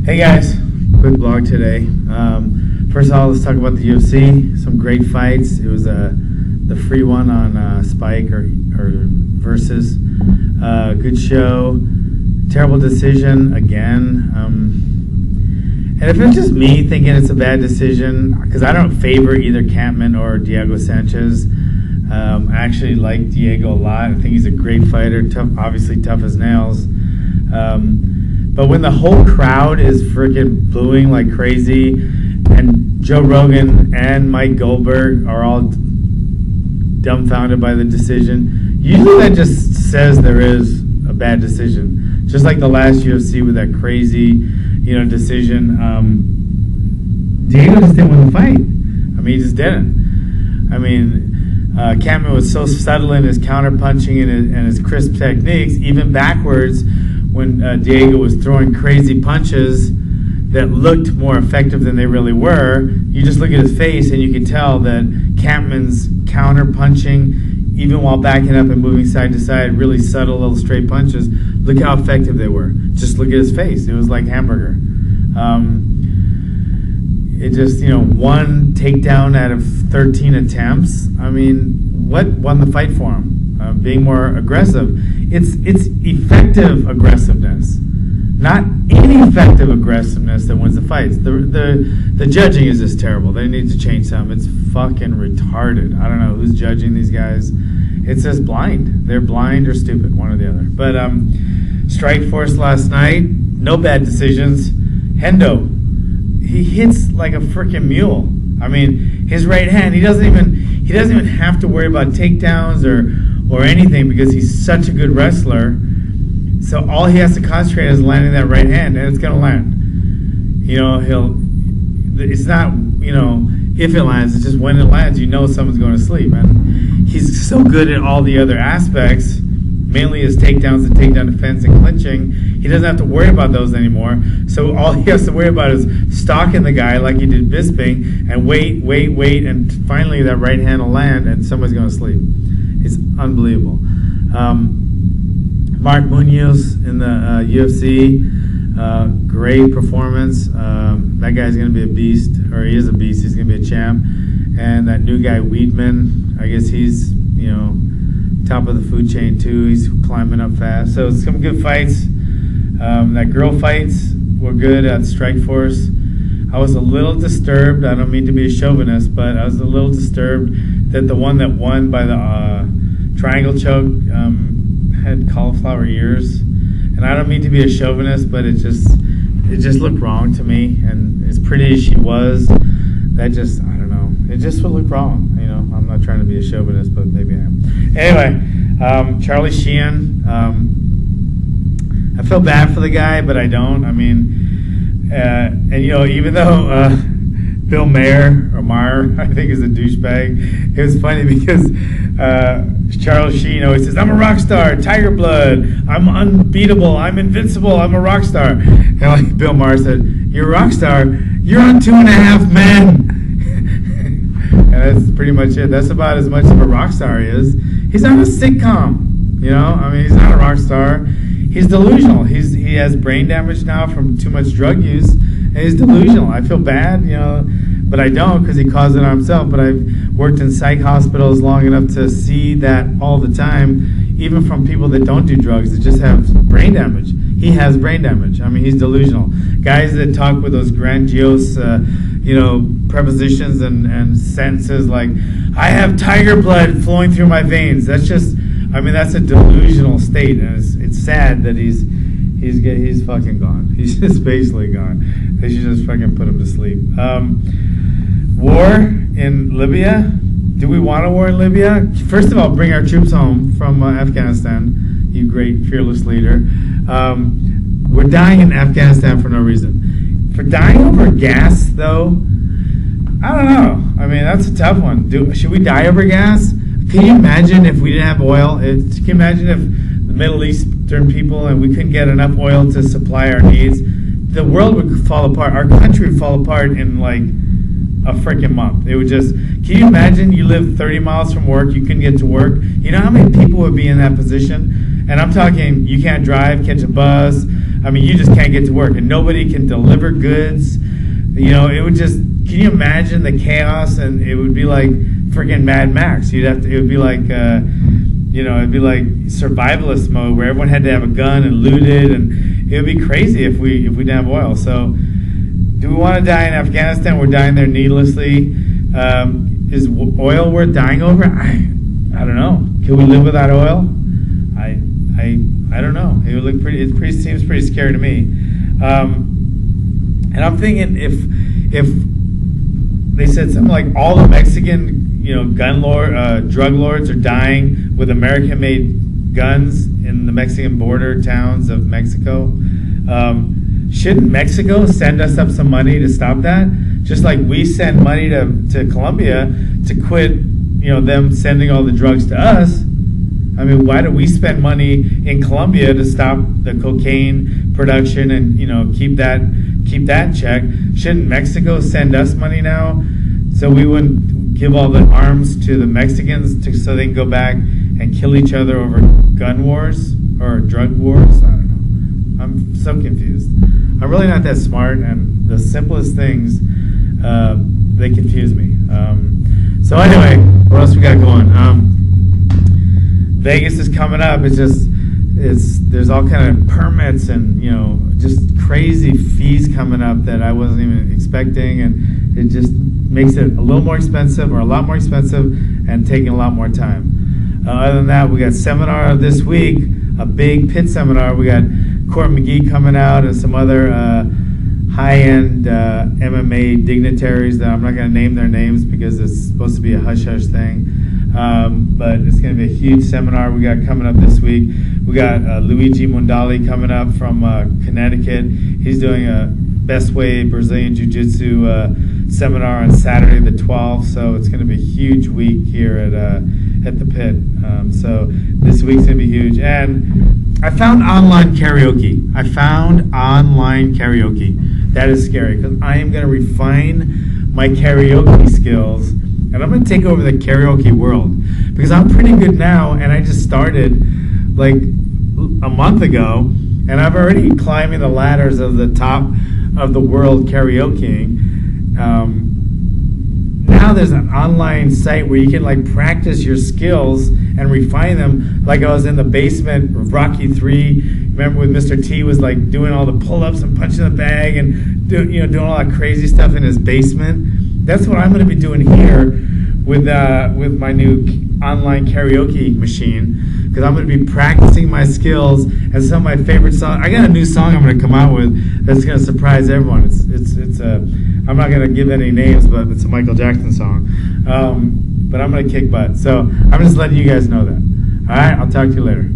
Hey guys, quick vlog today. First of all, let's talk about the UFC. Some great fights. It was the free one on Spike or Versus. Good show. Terrible decision again. And if it's just me thinking it's a bad decision, because I don't favor either Kampmann or Diego Sanchez. I actually like Diego a lot. I think he's a great fighter. Tough, obviously tough as nails. But when the whole crowd is freaking booing like crazy, and Joe Rogan and Mike Goldberg are all dumbfounded by the decision, usually that just says there is a bad decision. Just like the last UFC with that crazy, decision. Diego just didn't win the fight. I mean, he just didn't. I mean, Kampmann was so subtle in his counter-punching and his crisp techniques, even backwards, when Diego was throwing crazy punches that looked more effective than they really were. You just look at his face and you can tell that Kampmann's counter-punching, even while backing up and moving side to side, really subtle little straight punches, look how effective they were. Just look at his face. It was like hamburger. It just, one takedown out of 13 attempts. I mean, what won the fight for him? Being more aggressive. It's effective aggressiveness, not ineffective aggressiveness that wins the fights. The judging is just terrible. They need to change something. It's fucking retarded. I don't know who's judging these guys. It's just blind. They're blind or stupid, one or the other. But Strikeforce last night, no bad decisions. Hendo, he hits like a freaking mule. I mean, his right hand, he doesn't even have to worry about takedowns or anything because he's such a good wrestler. So all he has to concentrate is landing that right hand, and it's gonna land. It's not, if it lands, it's just when it lands, someone's going to sleep. And he's so good at all the other aspects, mainly his takedowns and takedown defense and clinching. He doesn't have to worry about those anymore. So all he has to worry about is stalking the guy like he did Bisping and wait, and finally that right hand will land and somebody's going to sleep. It's unbelievable. Mark Munoz in the UFC, great performance. That guy's going to be a beast, or he is a beast. He's going to be a champ. And that new guy, Weidman, I guess he's, top of the food chain too. He's climbing up fast. So some good fights. That girl fights were good at Strikeforce. I was a little disturbed. I don't mean to be a chauvinist, but I was a little disturbed that the one that won by the triangle choke had cauliflower ears. And I don't mean to be a chauvinist, but it just looked wrong to me. And as pretty as she was, I don't know. It just would look wrong. I'm not trying to be a chauvinist, but maybe I am. Anyway, Charlie Sheehan. I feel bad for the guy, but I don't. I mean, even though Bill Maher, I think is a douchebag, it was funny because Charlie Sheen always says, "I'm a rock star, Tiger Blood, I'm unbeatable, I'm invincible, I'm a rock star." And like Bill Maher said, "You're a rock star, you're on 2.5 Men." And that's pretty much it. That's about as much of a rock star he is. He's on a sitcom, I mean, he's not a rock star. He's delusional. He has brain damage now from too much drug use, and he's delusional. I feel bad, but I don't because he caused it on himself. But I've worked in psych hospitals long enough to see that all the time, even from people that don't do drugs that just have brain damage. He has brain damage. I mean, he's delusional. Guys that talk with those grandiose, prepositions and sentences like, "I have tiger blood flowing through my veins." That's a delusional state, and it's sad that he's fucking gone. He's just basically gone. They should just fucking put him to sleep. War in Libya. Do we want a war in Libya? First of all, bring our troops home from Afghanistan, you great fearless leader. We're dying in Afghanistan for no reason. For dying over gas, though, I don't know. I mean, that's a tough one. Should we die over gas? Can you imagine if we didn't have oil? Can you imagine if the Middle Eastern people and we couldn't get enough oil to supply our needs? The world would fall apart. Our country would fall apart in like a freaking month. It would just, can you imagine you live 30 miles from work, you couldn't get to work? You know how many people would be in that position? And I'm talking, you can't drive, catch a bus. I mean, you just can't get to work, and nobody can deliver goods. It would just. Can you imagine the chaos? And it would be like freaking Mad Max. It would be like, it'd be like survivalist mode where everyone had to have a gun and looted, and it would be crazy if we didn't have oil. So, do we want to die in Afghanistan? We're dying there needlessly. Is oil worth dying over? I don't know. Can we live without oil? I don't know. It would look pretty. It seems pretty scary to me. And I'm thinking if they said something like all the Mexican drug lords are dying with American-made guns in the Mexican border towns of Mexico. Shouldn't Mexico send us up some money to stop that? Just like we send money to Colombia to quit, them sending all the drugs to us. I mean, why do we spend money in Colombia to stop the cocaine production and keep that in check? Shouldn't Mexico send us money now so we wouldn't give all the arms to the Mexicans so they can go back and kill each other over gun wars or drug wars? I don't know. I'm so confused. I'm really not that smart, and the simplest things they confuse me. So anyway, what else we got going? Vegas is coming up. There's all kind of permits and just crazy fees coming up that I wasn't even expecting, and it just makes it a little more expensive or a lot more expensive and taking a lot more time. Other than that, we got seminar this week, a big pit seminar. We got Court McGee coming out and some other high-end MMA dignitaries that I'm not going to name their names because it's supposed to be a hush-hush thing. But it's going to be a huge seminar we got coming up this week. We got Luigi Mondali coming up from Connecticut. He's doing a Best Way Brazilian Jiu-Jitsu seminar on Saturday the 12th. So it's going to be a huge week here at the pit. So this week's going to be huge. And I found online karaoke. That is scary because I am going to refine my karaoke skills. And I'm going to take over the karaoke world because I'm pretty good now, and I just started like a month ago, and I've already climbing the ladders of the top of the world karaokeing. Now there's an online site where you can like practice your skills and refine them. Like I was in the basement of Rocky 3. Remember when Mr. T was like doing all the pull-ups and punching the bag and doing all that crazy stuff in his basement. That's what I'm going to be doing here with my new online karaoke machine, because I'm going to be practicing my skills and some of my favorite songs. I got a new song I'm going to come out with that's going to surprise everyone. It's I'm not going to give any names, but it's a Michael Jackson song. But I'm going to kick butt. So I'm just letting you guys know that. All right, I'll talk to you later.